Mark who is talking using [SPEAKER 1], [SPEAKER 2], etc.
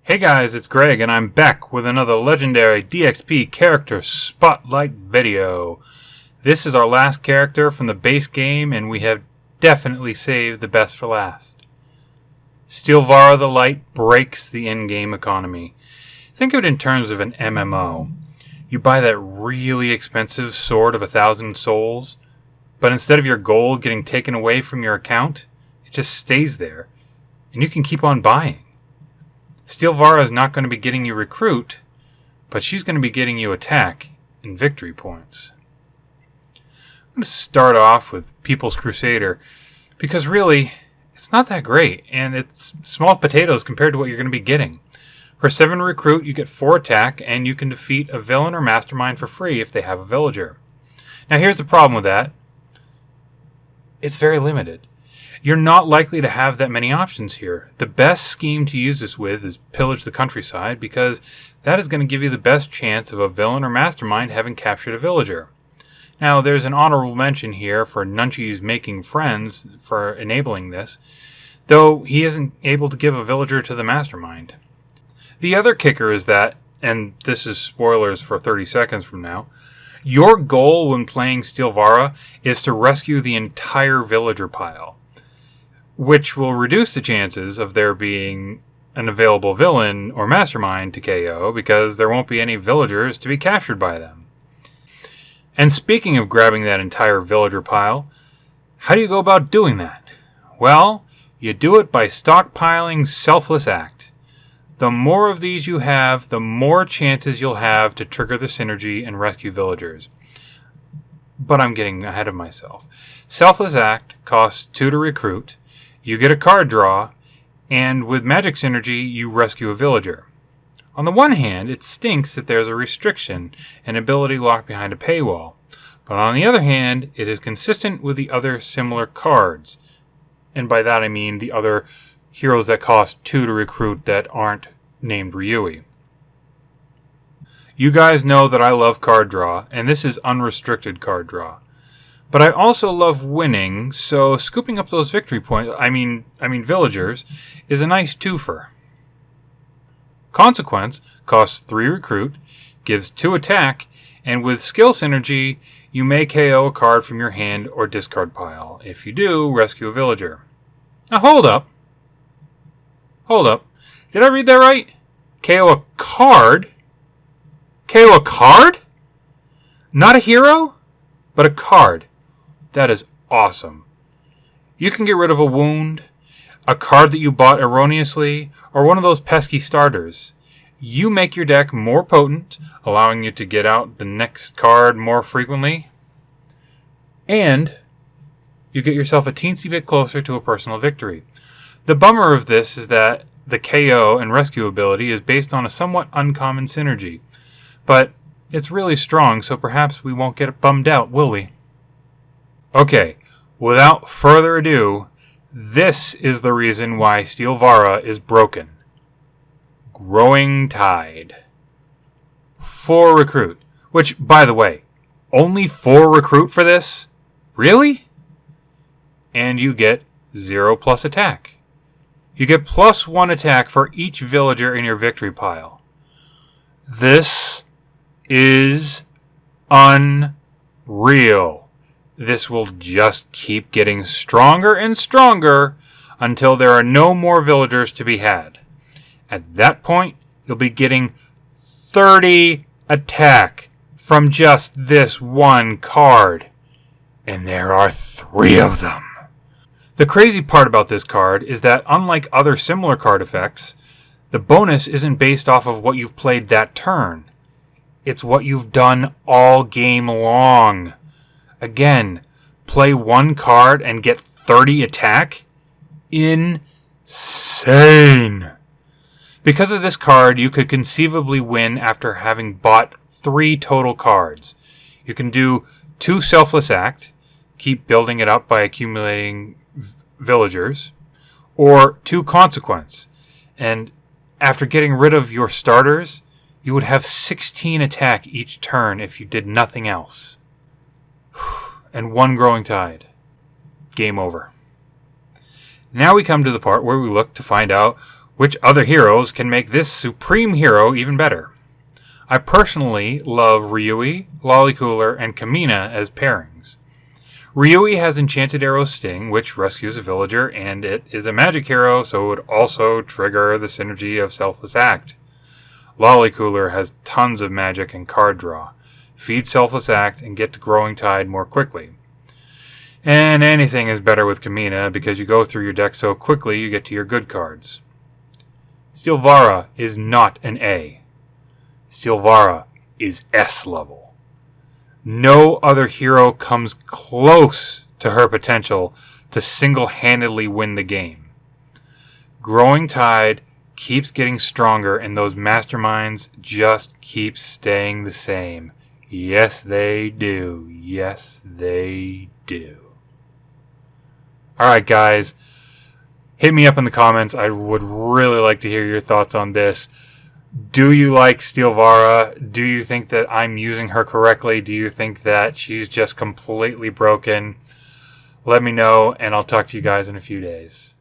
[SPEAKER 1] Hey guys, it's Greg, and I'm back with another Legendary DXP character spotlight video. This is our last character from the base game, and we have definitely saved the best for last. Steelvara the Light breaks the in-game economy. Think of it in terms of an MMO. You buy that really expensive sword of 1,000 souls, but instead of your gold getting taken away from your account, it just stays there, and you can keep on buying. Steelvara is not going to be getting you recruit, but she's going to be getting you attack and victory points. I'm going to start off with People's Crusader, because really, it's not that great, and it's small potatoes compared to what you're going to be getting. For 7 recruit, you get 4 attack, and you can defeat a villain or mastermind for free if they have a villager. Now here's the problem with that. It's very limited. You're not likely to have that many options here. The best scheme to use this with is Pillage the Countryside, because that is going to give you the best chance of a villain or mastermind having captured a villager. Now, there's an honorable mention here for Nunchi's Making Friends for enabling this, though he isn't able to give a villager to the mastermind. The other kicker is that, and this is spoilers for 30 seconds from now, your goal when playing Steelvara is to rescue the entire villager pile, which will reduce the chances of there being an available villain or mastermind to KO because there won't be any villagers to be captured by them. And speaking of grabbing that entire villager pile, how do you go about doing that? Well, you do it by stockpiling Selfless Act. The more of these you have, the more chances you'll have to trigger the synergy and rescue villagers. But I'm getting ahead of myself. Selfless Act costs 2 to recruit. You get a card draw, and with Magic Synergy, you rescue a villager. On the one hand, it stinks that there's a restriction, an ability locked behind a paywall. But on the other hand, it is consistent with the other similar cards. And by that I mean the other heroes that cost 2 to recruit that aren't named Ryui. You guys know that I love card draw, and this is unrestricted card draw. But I also love winning, so scooping up those victory points, I mean villagers, is a nice twofer. Consequence costs 3 recruit, gives 2 attack, and with skill synergy, you may KO a card from your hand or discard pile. If you do, rescue a villager. Now hold up. Did I read that right? KO a card? KO a card? Not a hero, but a card. That is awesome. You can get rid of a wound, a card that you bought erroneously, or one of those pesky starters. You make your deck more potent, allowing you to get out the next card more frequently. And you get yourself a teensy bit closer to a personal victory. The bummer of this is that the KO and rescue ability is based on a somewhat uncommon synergy. But it's really strong, so perhaps we won't get bummed out, will we? Okay, without further ado, this is the reason why Steelvara is broken. Growing Tide. 4 recruit. Which, by the way, only 4 recruit for this? Really? And you get 0+ attack. You get +1 attack for each villager in your victory pile. This is unreal. This will just keep getting stronger and stronger until there are no more villagers to be had. At that point, you'll be getting 30 attack from just this one card. And there are 3 of them. The crazy part about this card is that unlike other similar card effects, the bonus isn't based off of what you've played that turn. It's what you've done all game long. Again, play 1 card and get 30 attack? Insane! Because of this card, you could conceivably win after having bought 3 total cards. You can do 2 Selfless Act, keep building it up by accumulating villagers, or 2 Consequence. And after getting rid of your starters, you would have 16 attack each turn if you did nothing else. And 1 Growing Tide. Game over. Now we come to the part where we look to find out Which other heroes can make this supreme hero even better? I personally love Ryui, Lolicooler, and Kamina as pairings. Ryui has Enchanted Arrow Sting, which rescues a villager, and it is a magic hero, so it would also trigger the synergy of Selfless Act. Lolicooler has tons of magic and card draw. Feed Selfless Act and get to Growing Tide more quickly. And anything is better with Kamina because you go through your deck so quickly you get to your good cards. Steelvara is not an A. Steelvara is S level. No other hero comes close to her potential to single-handedly win the game. Growing Tide keeps getting stronger, and those masterminds just keep staying the same. Yes, they do. Yes, they do. Alright, guys. Hit me up in the comments. I would really like to hear your thoughts on this. Do you like Steelvara? Do you think that I'm using her correctly? Do you think that she's just completely broken? Let me know, and I'll talk to you guys in a few days.